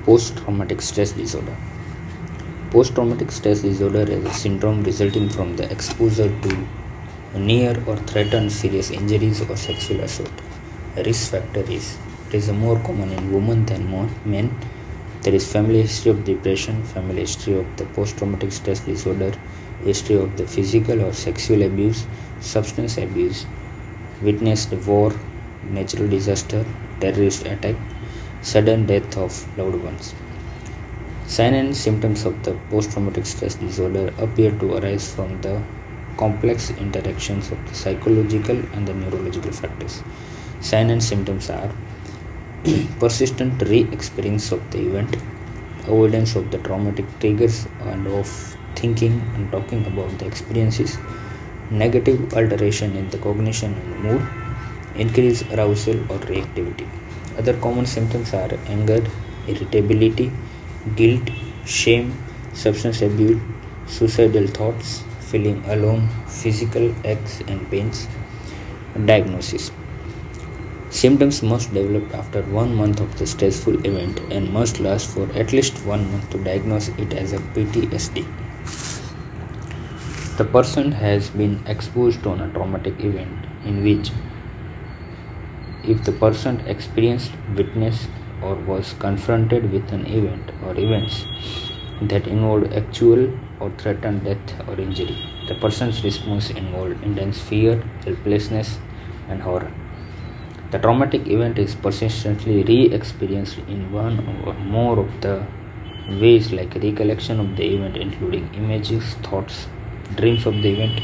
Post-traumatic stress disorder. Post-traumatic stress disorder is a syndrome resulting from the exposure to near or threatened serious injuries or sexual assault. A risk factor is it is more common in women than men. There is family history of depression, family history of the post-traumatic stress disorder, history of the physical or sexual abuse, substance abuse, witnessed war, natural disaster, terrorist attack, sudden death of loved ones. Signs and symptoms of the post-traumatic stress disorder appear to arise from the complex interactions of the psychological and the neurological factors. Signs and symptoms are persistent re-experience of the event, avoidance of the traumatic triggers and of thinking and talking about the experiences, negative alteration in the cognition and mood, increased arousal or reactivity. Other common symptoms are anger, irritability, guilt, shame, substance abuse, suicidal thoughts, feeling alone, physical aches and pains. Diagnosis. Symptoms must develop after 1 month of the stressful event and must last for at least 1 month to diagnose it as a PTSD. The person has been exposed to a traumatic event in which if the person experienced, witnessed, or was confronted with an event or events that involved actual or threatened death or injury, the person's response involved intense fear, helplessness, and horror. The traumatic event is persistently re-experienced in one or more of the ways like recollection of the event including images, thoughts, dreams of the event,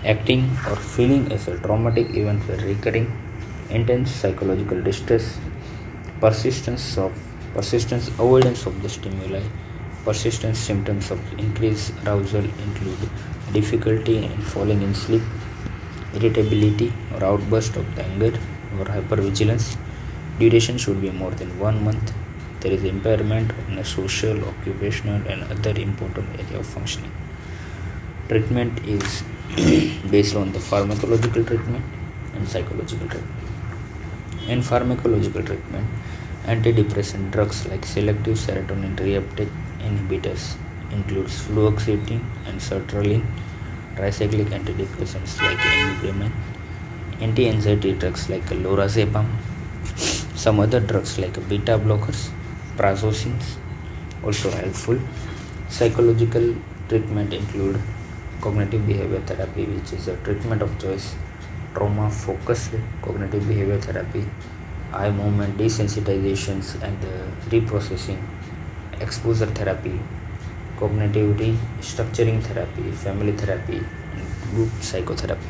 acting or feeling as a traumatic event were recurring, intense psychological distress, persistence avoidance of the stimuli, persistent symptoms of increased arousal include difficulty in falling in sleep, irritability or outburst of the anger or hypervigilance. Duration should be more than 1 month. There is impairment in the social, occupational and other important area of functioning. Treatment is based on the pharmacological treatment and psychological treatment. In pharmacological treatment, antidepressant drugs like selective serotonin reuptake inhibitors includes fluoxetine and sertraline, tricyclic antidepressants like ibuprofen, anti-anxiety drugs like lorazepam, some other drugs like beta blockers, prazosin also helpful. Psychological treatment include cognitive behavior therapy, which is a treatment of choice, trauma focused cognitive behavior therapy, eye movement desensitizations and reprocessing, exposure therapy, cognitive restructuring therapy, family therapy, and group psychotherapy.